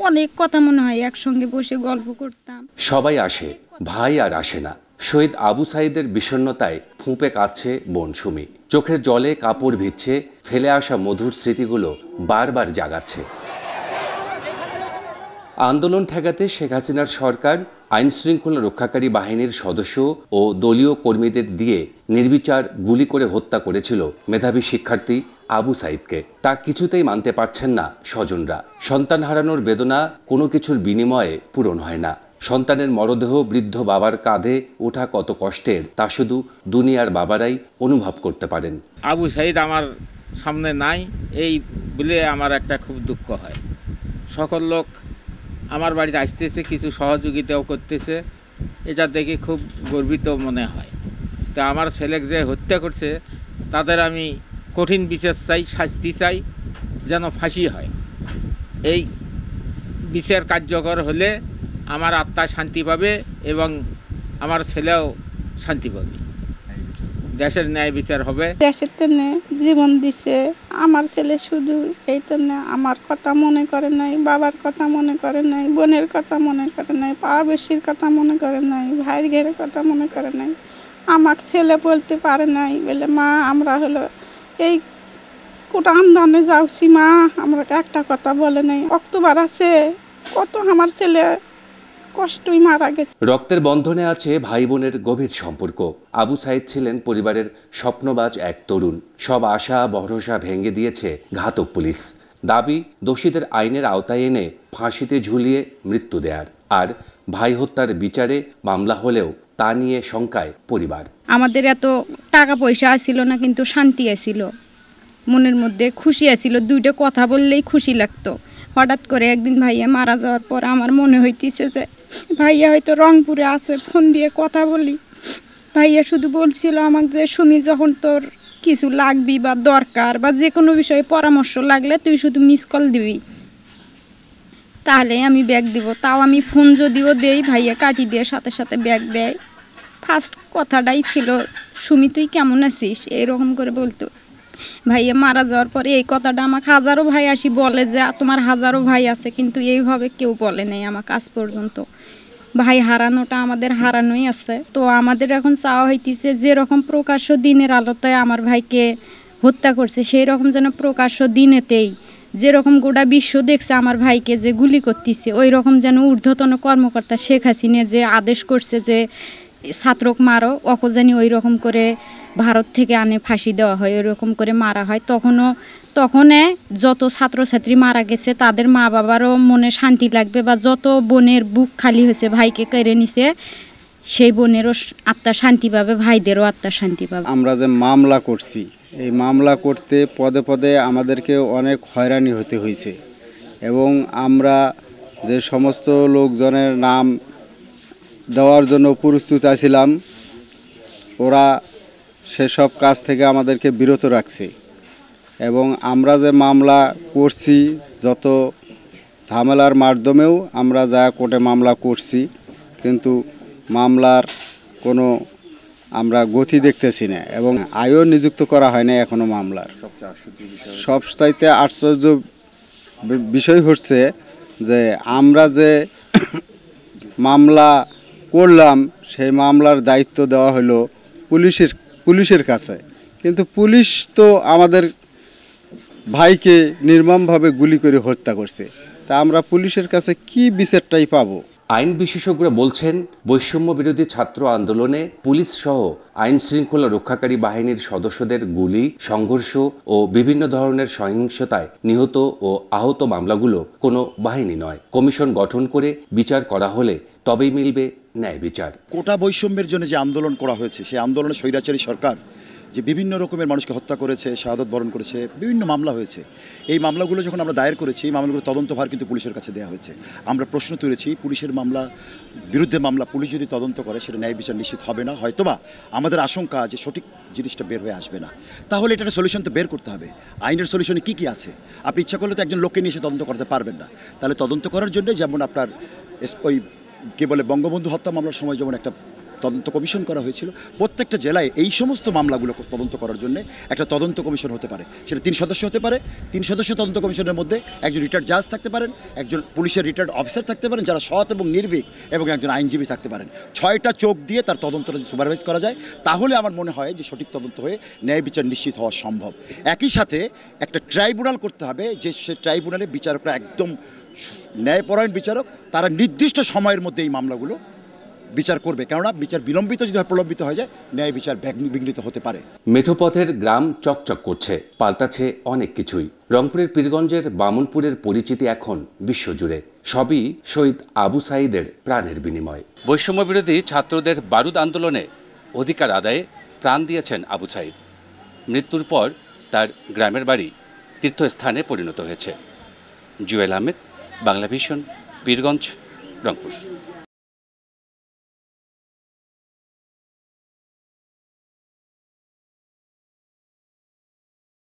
অনেক কথা মনে হয়, একসঙ্গে বসে গল্প করতাম। সবাই আসে, ভাই আর আসে না। শহীদ আবু সাঈদের বিষণ্ণতায় ফুঁপে কাঁদছে বোন সুমি। চোখের জলে কাপড় ভিজছে, ফেলে আসা মধুর স্মৃতিগুলো বারবার জাগাচ্ছে। আন্দোলন ঠেকাতে শেখ হাসিনার সরকার আইন শৃঙ্খলা রক্ষাকারী বাহিনীর সদস্য ও দলীয় কর্মীদের দিয়ে নির্বিচার গুলি করে হত্যা করেছিল মেধাবী শিক্ষার্থী আবু সাঈদকে। তা কিছুতেই মানতে পারছেন না স্বজনরা। সন্তান হারানোর বেদনা কোনো কিছুর বিনিময়ে পূরণ হয় না। সন্তানের মরদেহ বৃদ্ধ বাবার কাঁধে ওঠা কত কষ্টের তা শুধু দুনিয়ার বাবারাই অনুভব করতে পারেন। আবু সাঈদ আমার সামনে নাই, এই বলে আমার একটা খুব দুঃখ হয়। সকল লোক আমার বাড়িতে আসতেছে, কিছু সহযোগিতাও করতেছে, এটা দেখে খুব গর্বিত মনে হয়। তা আমার ছেলেকে যে হত্যা করছে তাদের আমি কঠিন বিচার চাই, শাস্তি চাই, যেন ফাঁসি হয়। এই বিচার কার্যকর হলে আমার আত্মা শান্তি পাবে এবং আমার ছেলেও শান্তি পাবে। দেশের ন্যায় বিচার হবে। দেশের জন্য জীবন দিছে আমার ছেলে, শুধু এই জন্য আমার কথা মনে করে নাই, বাবার কথা মনে করে নাই, বোনের কথা মনে করে নাই, পাড়াবেশির কথা মনে করে নাই, ভাইয়ের ঘেরের কথা মনে করে নাই। আমার ছেলে বলতে পারে নাই বলে, মা আমরা হলো এই কোটা আমদানে যাচ্ছি, মা আমরা একটা কথা বলে নাই। অক্টোবর আছে, কত আমার ছেলে কষ্টই মারা গেছে। রক্তের বন্ধনে আছে ভাই বোনের গভীর সম্পর্ক। আবু সাঈদ ছিলেন পরিবারের স্বপ্নবাজ এক তরুণ। সব আশা ভরসা ভেঙে দিয়েছে ঘাতক পুলিশ। দাবি, দোষীদের আইনের আওতায় এনে ফাঁসিতে ঝুলিয়ে মৃত্যু দেয়ার। আর ভাই হত্যার বিচারে মামলা হলেও তা নিয়ে শঙ্কায় পরিবার। আমাদের এত টাকা পয়সা আসছিল না, কিন্তু শান্তি আসছিল, মনের মধ্যে খুশি আসছিল। দুইটা কথা বললেই খুশি লাগতো। হঠাৎ করে একদিন ভাইয়া মারা যাওয়ার পর আমার মনে হইতেছে যে ভাইয়া হয়তো রংপুরে আছে। ফোন দিয়ে কথা বলি, ভাইয়া শুধু বলছিল আমাকে যে সুমি, যখন তোর কিছু লাগবি বা দরকার বা যে কোনো বিষয়ে পরামর্শ লাগলে তুই শুধু মিস কল দিবি, তাহলে আমি ব্যাগ দিব। তাও আমি ফোন যদিও দেই, ভাইয়া কাটি দিয়ে সাথে সাথে ব্যাগ দেয়। ফার্স্ট কথাটাই ছিল, সুমি তুই কেমন আছিস, এরকম করে বলতো। ভাইয়া মারা যাওয়ার পরে এই কথাটা আমাকে হাজারো ভাই আসি বলে যে তোমার হাজারো ভাই আছে, কিন্তু এইভাবে কেউ বলে নাই আমাকে আজ পর্যন্ত। ভাই হারানোটা আমাদের হারানোই আছে। তো আমাদের এখন চাওয়া হইতেছে যেরকম প্রকাশ্য দিনের আলোতে আমার ভাইকে হত্যা করছে, সেই রকম যেন প্রকাশ্য দিনেতেই যেরকম গোটা বিশ্ব দেখছে আমার ভাইকে যে গুলি করতেছে, ওই রকম যেন ঊর্ধ্বতন কর্মকর্তা শেখ হাসিনা যে আদেশ করছে যে ছাত্রক মারো, অকজানি ওই রকম করে ভারত থেকে আনে ফাঁসি দেওয়া হয়, ওই রকম করে মারা হয়। তখনে যত ছাত্রছাত্রী মারা গেছে তাদের মা বাবারও মনে শান্তি লাগবে, বা যত বোনের বুক খালি হয়েছে ভাইকে কেড়ে নিছে সেই বোনেরও আত্মা শান্তি পাবে, ভাইদেরও আত্মা শান্তি পাবে। আমরা যে মামলা করছি, এই মামলা করতে পদে পদে আমাদেরকে অনেক হয়রানি হতে হয়েছে, এবং আমরা যে সমস্ত লোকজনের নাম দেওয়ার জন্য প্রস্তুত আছিলাম, ওরা সেসব কাজ থেকে আমাদেরকে বিরত রাখছে। এবং আমরা যে মামলা করছি, যত ঝামেলার মাধ্যমেও আমরা যা কোর্টে মামলা করছি, কিন্তু মামলার কোনো আমরা গতি দেখতেছি না, এবং আয়ও নিযুক্ত করা হয় না এখনও মামলার। সবচাইতে আশ্চর্য বিষয় হচ্ছে যে আমরা যে মামলা করলাম, সেই মামলার দায়িত্ব দেওয়া হলো পুলিশের কাছে, কিন্তু পুলিশ তো আমাদের ভাইকে নির্মমভাবে গুলি করে হত্যা করছে। তা আমরা পুলিশের কাছে কি বিচারটাই পাবো? আইন বিশেষজ্ঞরা বলছেন, বৈষম্য বিরোধী ছাত্র আন্দোলনে পুলিশ সহ আইন শৃঙ্খলা রক্ষাকারী বাহিনীর সদস্যদের গুলি, সংঘর্ষ ও বিভিন্ন ধরনের সহিংসতায় নিহত ও আহত মামলাগুলো কোনো বাহিনী নয়। কমিশন গঠন করে বিচার করা হলে তবেই মিলবে ন্যায় বিচার। কোটা বৈষম্যের জন্য যে আন্দোলন করা হয়েছে, সেই আন্দোলনে স্বৈরাচারী সরকার যে বিভিন্ন রকমের মানুষকে হত্যা করেছে, শাহাদত বরণ করেছে, বিভিন্ন মামলা হয়েছে। এই মামলাগুলো যখন আমরা দায়ের করেছি, এই মামলাগুলো তদন্তভার কিন্তু পুলিশের কাছে দেওয়া হয়েছে। আমরা প্রশ্ন তুলেছি, পুলিশের বিরুদ্ধে মামলা পুলিশ যদি তদন্ত করে, সেটা ন্যায় বিচার নিশ্চিত হবে না। হয়তোবা আমাদের আশঙ্কা যে সঠিক জিনিসটা বের হয়ে আসবে না। তাহলে এটার সলিউশন তো বের করতে হবে। আইনের সলিউশনে কী কী আছে? আপনি ইচ্ছা করলে তো একজন লোককে নিয়ে এসে তদন্ত করতে পারবেন না। তাহলে তদন্ত করার জন্য যেমন আপনার ওই বঙ্গবন্ধু হত্যা মামলার সময় যেমন একটা তদন্ত কমিশন করা হয়েছিল। প্রত্যেকটা জেলায় এই সমস্ত মামলাগুলো তদন্ত করার জন্য একটা তদন্ত কমিশন হতে পারে, সেটা 3 সদস্য হতে পারে। 3 সদস্য তদন্ত কমিশনের মধ্যে একজন রিটায়ার্ড জাজ থাকতে পারেন, একজন পুলিশের রিটায়ার্ড অফিসার থাকতে পারেন যারা সৎ এবং নির্ভীক, এবং একজন আইনজীবী থাকতে পারেন। 6টা চোখ দিয়ে তার তদন্তটা যদি সুপারভাইজ করা যায়, তাহলে আমার মনে হয় যে সঠিক তদন্ত হয়ে ন্যায় বিচার নিশ্চিত হওয়া সম্ভব। একই সাথে একটা ট্রাইব্যুনাল করতে হবে, যে সে ট্রাইব্যুনালে বিচারকরা একদম ন্যায়পরায়ণ বিচারক, তারা নির্দিষ্ট সময়ের মধ্যে এই মামলাগুলো বিচার করবে। কেননা বিচার বিলম্বিত যদি প্রলম্বিত হয়ে যায়, ন্যায় বিচার বিঘ্নিত হতে পারে। মেঠোপথের গ্রাম চকচক করছে, পাল্টাছে অনেক কিছুই। রংপুরের পীরগঞ্জের বামুনপুরের পরিচিতি এখন বিশ্বজুড়ে। সবই শহীদ আবু সাঈদের প্রাণের বিনিময়। বৈষম্য বিরোধী ছাত্রদের বারুদ আন্দোলনে অধিকার আদায়ে প্রাণ দিয়েছেন আবু সাঈদ। মৃত্যুর পর তার গ্রামের বাড়ি তীর্থস্থানে পরিণত হয়েছে। জুয়েল আহমেদ, বাংলা ভিশন, পীরগঞ্জ, রংপুর।